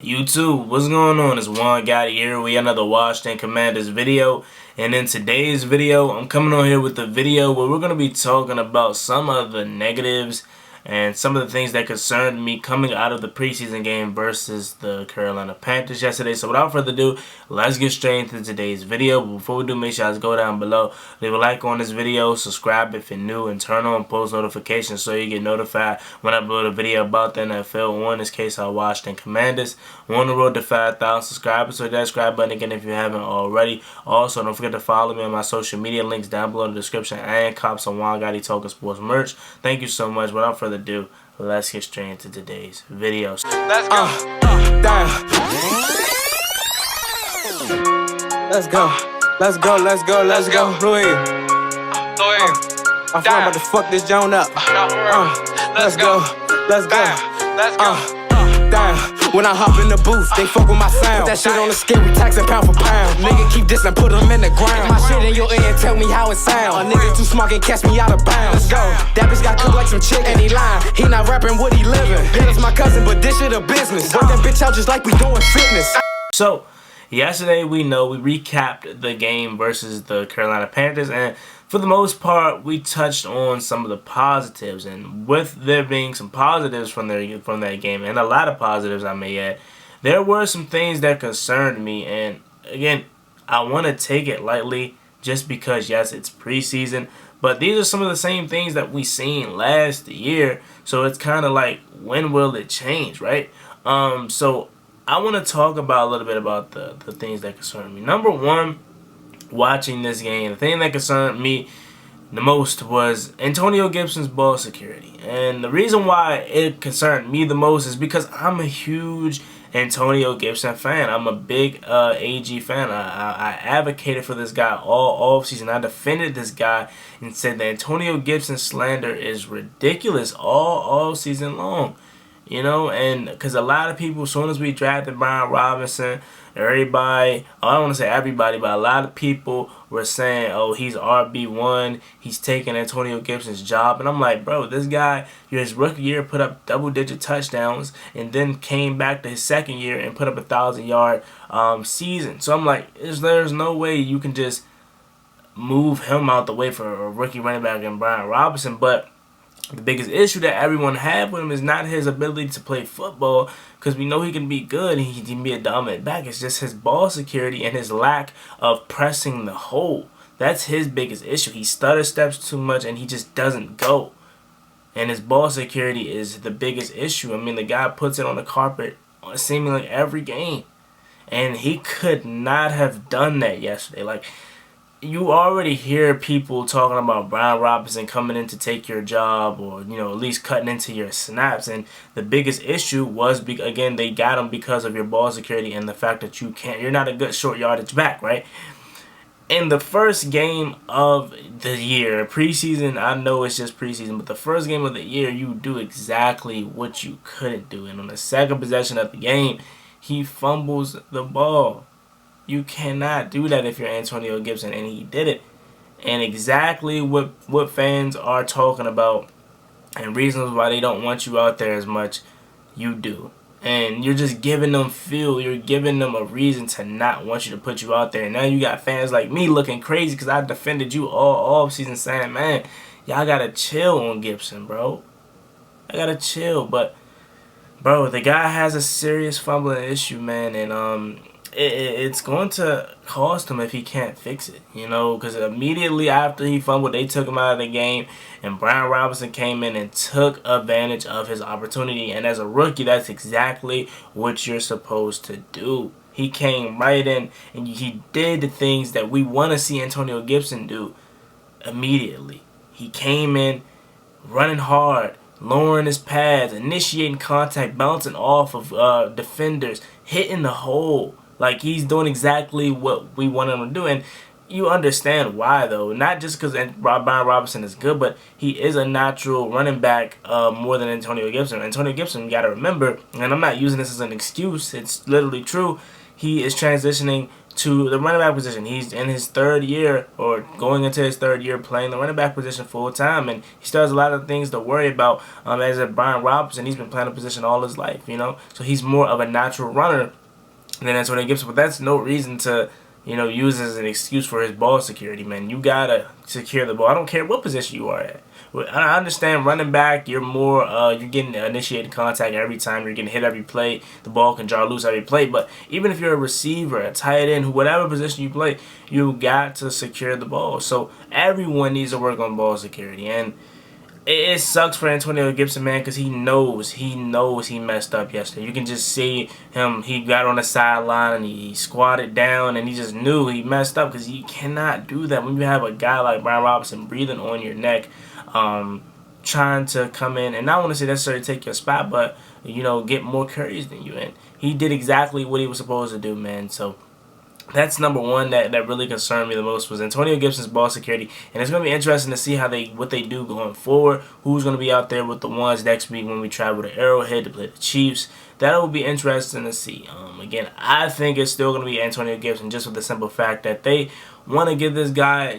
YouTube, what's going on? It's Juan Gotti here. We got another Washington Commanders video, and in today's video, I'm coming on here with the video where we're going to be talking about some of the negatives and some of the things that concerned me coming out of the preseason game versus the Carolina Panthers yesterday. So without further ado, let's get straight into today's video. But before we do, make sure you guys go down below, leave a like on this video, subscribe if you're new, and turn on post notifications so you get notified when I upload a video about the NFL, or in this case, our Washington Commanders. We're on the road to 5,000 subscribers, so hit that subscribe button again if you haven't already. Also, don't forget to follow me on my social media, links down below in the description, and cop some Juan Gotti Talking Sports merch. Thank you so much. Without further ado, let's get straight into today's video. Let's go. Let's go. Let's go. Let's go. Let's go. Louis. I'm about to fuck this joint up. Let's go. Let's go. Let's go. When I hop in the booth, they fuck with my sound. Put that shit on the scale, we taxin' pound for pound. Nigga keep dissing, put them in the ground. My shit in your ear and tell me how it sound. A nigga too smart can catch me out of bounds. Let's go. That bitch got cooked like some chicken. And he lying, he not rapping what he living. Yeah, that's my cousin, but this shit a business. Work that bitch out just like we doing fitness. So, yesterday we recapped the game versus the Carolina Panthers, and for the most part, we touched on some of the positives, and with there being some positives from that game, and a lot of positives I may add, there were some things that concerned me, and again, I want to take it lightly just because, yes, it's preseason, but these are some of the same things that we seen last year, so it's kind of like, when will it change, right? So I want to talk about a little bit about the things that concern me. Number one, watching this game, the thing that concerned me the most was Antonio Gibson's ball security. And the reason why it concerned me the most is because I'm a huge Antonio Gibson fan. I'm a big AG fan. I advocated for this guy all offseason. I defended this guy and said that Antonio Gibson slander is ridiculous all season long. You know, and because a lot of people, as soon as we drafted Brian Robinson, everybody, I don't want to say everybody, but a lot of people were saying, oh, he's RB1, he's taking Antonio Gibson's job. And I'm like, bro, this guy, his rookie year, put up double-digit touchdowns, and then came back to his second year and put up a 1,000-yard season. So I'm like, there's no way you can just move him out the way for a rookie running back and Brian Robinson. But the biggest issue that everyone had with him is not his ability to play football, because we know he can be good and he can be a dominant back. It's just his ball security and his lack of pressing the hole. That's his biggest issue. He stutter steps too much and he just doesn't go. And his ball security is the biggest issue. I mean, the guy puts it on the carpet seemingly every game. And he could not have done that yesterday. Like, you already hear people talking about Brian Robinson coming in to take your job, or, you know, at least cutting into your snaps. And the biggest issue was, again, they got him because of your ball security and the fact that you're not a good short yardage back, right? In the first game of the year, preseason, I know it's just preseason, but the first game of the year, you do exactly what you couldn't do. And on the second possession of the game, he fumbles the ball. You cannot do that if you're Antonio Gibson, and he did it. And exactly what fans are talking about and reasons why they don't want you out there as much, you do. And you're just giving them fuel. You're giving them a reason to not want you to put you out there. And now you got fans like me looking crazy because I defended you all offseason saying, man, y'all got to chill on Gibson, bro. I got to chill. But, bro, the guy has a serious fumbling issue, man. And, it's going to cost him if he can't fix it, you know, because immediately after he fumbled, they took him out of the game, and Brian Robinson came in and took advantage of his opportunity. And as a rookie, that's exactly what you're supposed to do. He came right in, and he did the things that we want to see Antonio Gibson do immediately. He came in running hard, lowering his pads, initiating contact, bouncing off of defenders, hitting the hole. Like, he's doing exactly what we want him to do. And you understand why, though. Not just because Brian Robinson is good, but he is a natural running back more than Antonio Gibson. Antonio Gibson, you got to remember, and I'm not using this as an excuse, it's literally true, he is transitioning to the running back position. He's in his third year or going into his third year playing the running back position full time, and he still has a lot of things to worry about. As a Brian Robinson, he's been playing the position all his life, so he's more of a natural runner than Antonio Gibson. But that's no reason to use as an excuse for his ball security, man. You gotta secure the ball. I don't care what position you are at. I understand running back, you're more, you're getting initiated contact every time, you're getting hit every play, the ball can draw loose every play, but even if you're a receiver, a tight end, whatever position you play, you got to secure the ball. So everyone needs to work on ball security, and it sucks for Antonio Gibson, man, because he knows he messed up yesterday. You can just see him. He got on the sideline and he squatted down, and he just knew he messed up because you cannot do that when you have a guy like Brian Robinson breathing on your neck, trying to come in, and I don't want to say necessarily take your spot, but get more carries than you. And he did exactly what he was supposed to do, man. So that's number one that really concerned me the most was Antonio Gibson's ball security, and it's going to be interesting to see what they do going forward. Who's going to be out there with the ones next week when we travel to Arrowhead to play the Chiefs? That will be interesting to see. Again, I think it's still going to be Antonio Gibson, just with the simple fact that they want to give this guy,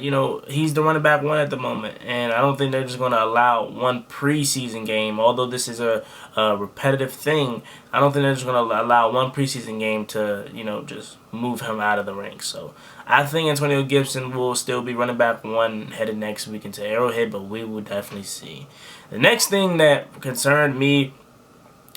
he's the running back one at the moment, and I don't think they're just going to allow one preseason game, although this is a repetitive thing. I don't think they're just going to allow one preseason game to, just move him out of the ranks. So I think Antonio Gibson will still be running back one headed next week into Arrowhead, but we will definitely see. The next thing that concerned me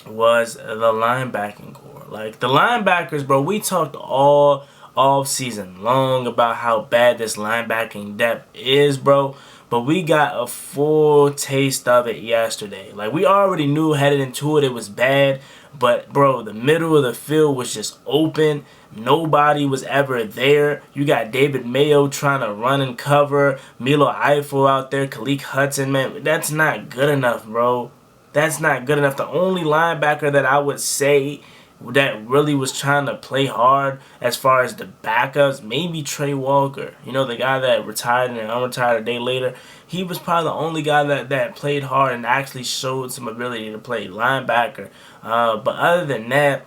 was the linebacking core. Like, the linebackers, bro, we talked all season long about how bad this linebacking depth is, bro. But we got a full taste of it yesterday. Like, we already knew headed into it was bad. But, bro, the middle of the field was just open. Nobody was ever there. You got David Mayo trying to run and cover. Milo Eifel out there. Khaleke Hudson, man. That's not good enough, bro. That's not good enough. The only linebacker that I would say that really was trying to play hard as far as the backups, maybe Trey Walker, the guy that retired and unretired a day later. He was probably the only guy that played hard and actually showed some ability to play linebacker. But other than that,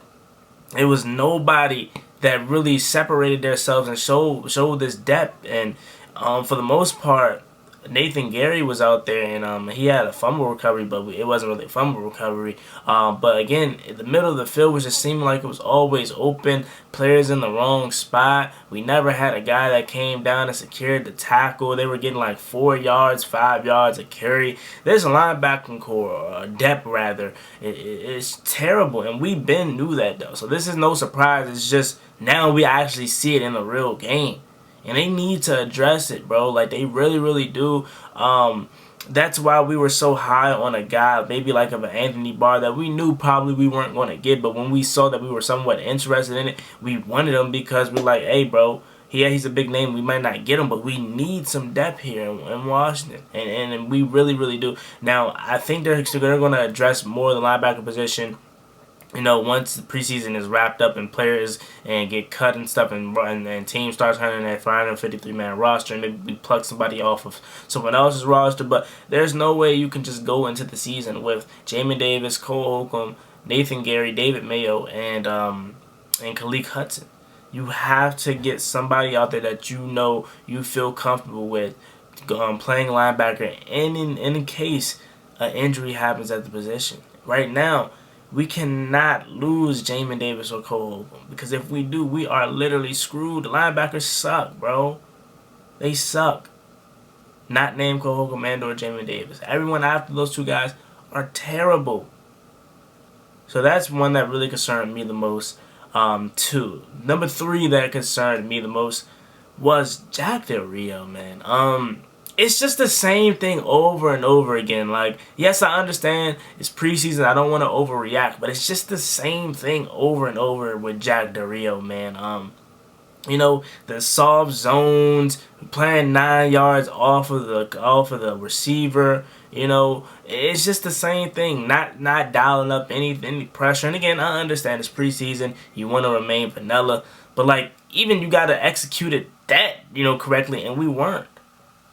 it was nobody that really separated themselves and showed this depth. And for the most part, Nathan Gary was out there, and he had a fumble recovery, but it wasn't really a fumble recovery. But again, the middle of the field was just seeming like it was always open, players in the wrong spot. We never had a guy that came down and secured the tackle. They were getting like 4 yards, 5 yards a carry. This linebacking core, or depth rather, it's terrible, and we knew that though. So this is no surprise. It's just now we actually see it in the real game. And they need to address it, bro. Like, they really, really do. That's why we were so high on a guy, maybe like of an Anthony Barr, that we knew probably we weren't going to get. But when we saw that we were somewhat interested in it, we wanted him because we're like, hey, bro, yeah, he's a big name. We might not get him, but we need some depth here in Washington. And we really, really do. Now, I think they're going to address more of the linebacker position, once the preseason is wrapped up and players and get cut and stuff, and teams starts hunting that 553-man roster, and maybe we pluck somebody off of someone else's roster. But there's no way you can just go into the season with Jamin Davis, Cole Holcomb, Nathan Gary, David Mayo, and Khaleke Hudson. You have to get somebody out there that you feel comfortable with playing linebacker, and in case an injury happens at the position. Right now, we cannot lose Jamin Davis or Cole Holcomb, because if we do, we are literally screwed. The linebackers suck, bro. They suck. Not named Cole Holcomb and or Jamin Davis. Everyone after those two guys are terrible. So that's one that really concerned me the most. Two. Number 3 that concerned me the most was Jack Del Rio, man. It's just the same thing over and over again. Like, yes, I understand it's preseason. I don't want to overreact, but it's just the same thing over and over with Jack Del Rio, man. The soft zones, playing 9 yards off of the receiver. It's just the same thing. Not dialing up any pressure. And again, I understand it's preseason. You want to remain vanilla, but like, even you got to execute it correctly, and we weren't.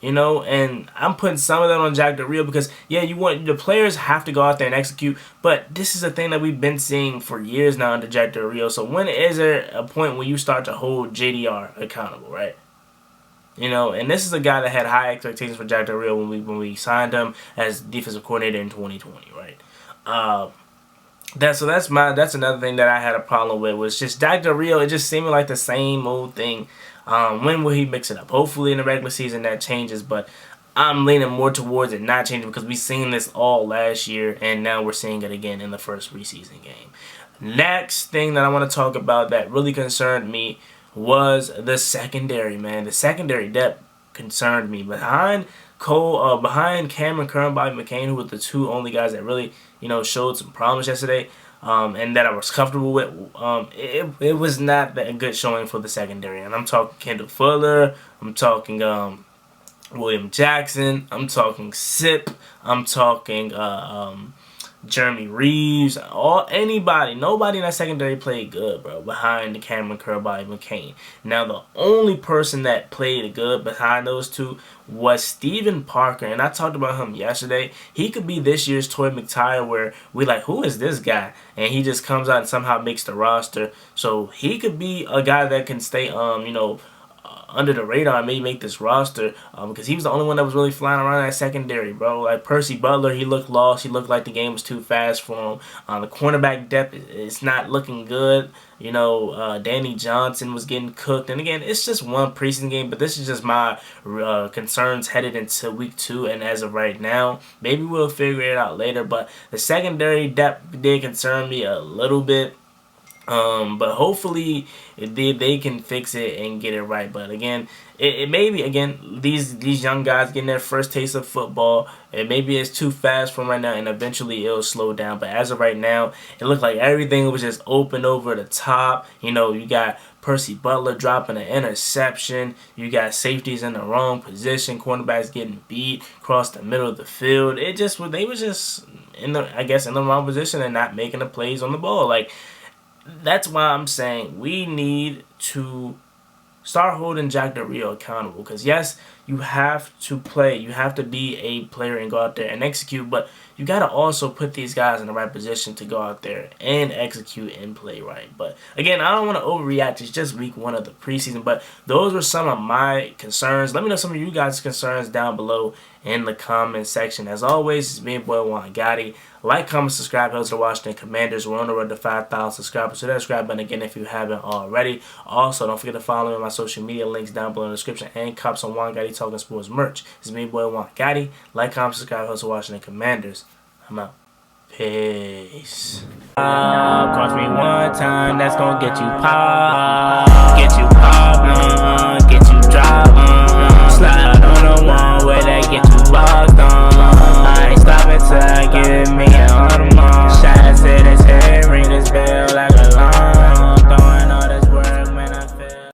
You know, and I'm putting some of that on Jack Del Rio because, yeah, you want the players have to go out there and execute, but this is a thing that we've been seeing for years now under Jack Del Rio. So when is there a point where you start to hold JDR accountable, right? You know, and this is a guy that had high expectations for Jack Del Rio when we signed him as defensive coordinator in 2020, right? That's another thing that I had a problem with, was just Jack Del Rio. It just seemed like the same old thing. When will he mix it up? Hopefully in the regular season that changes, but I'm leaning more towards it not changing because we've seen this all last year, and now we're seeing it again in the first preseason game. Next thing that I want to talk about that really concerned me was the secondary, man. The secondary depth concerned me. Behind Cameron Curran, Bobby McCain, who were the two only guys that really, you know, showed some promise yesterday, and that I was comfortable with, it was not that good showing for the secondary. And I'm talking Kendall Fuller, I'm talking William Jackson, I'm talking Sip, I'm talking Jeremy Reeves, nobody in that secondary played good, bro, behind the Cameron Curl by McCain. Now, the only person that played good behind those two was Steven Parker, and I talked about him yesterday. He could be this year's Toy McTire, where we like, who is this guy? And he just comes out and somehow makes the roster. So he could be a guy that can stay, you know, under the radar and maybe make this roster, because he was the only one that was really flying around that secondary, bro. Like Percy Butler, he looked lost. He looked like the game was too fast for him. The cornerback depth is not looking good. You know, Danny Johnson was getting cooked. And again, it's just one preseason game, but this is just my concerns headed into week 2. And as of right now, maybe we'll figure it out later. But the secondary depth did concern me a little bit. But hopefully they can fix it and get it right. But again, it may be, again, these young guys getting their first taste of football. Maybe it's too fast for them right now, and eventually it'll slow down. But as of right now, it looked like everything was just open over the top. You know, you got Percy Butler dropping an interception. You got safeties in the wrong position. Cornerbacks getting beat across the middle of the field. They were just in the wrong position and not making the plays on the ball. Like, that's why I'm saying we need to start holding Jack Del Rio accountable. Because, yes, you have to play. You have to be a player and go out there and execute. But you got to also put these guys in the right position to go out there and execute and play right. But, again, I don't want to overreact. It's just week 1 of the preseason. But those were some of my concerns. Let me know some of you guys' concerns down below in the comment section. As always, it's me, your boy Juan Gotti. Like, comment, subscribe. Helps the Washington Commanders. We're on the road to 5,000 subscribers. So that subscribe button again if you haven't already. Also, don't forget to follow me on my social media links down below in the description, and cops on Juan Gotti Talking Sports merch. It's me, your boy Juan Gotti. Like, comment, subscribe. Helps the Washington Commanders. I'm out. Peace. Cost me one time, that's gonna get you pop. Get you pop, get you drop, slide on the one where they get you locked on. I ain't stopping till I get me an Audemars. Shots in his head, ring his bell.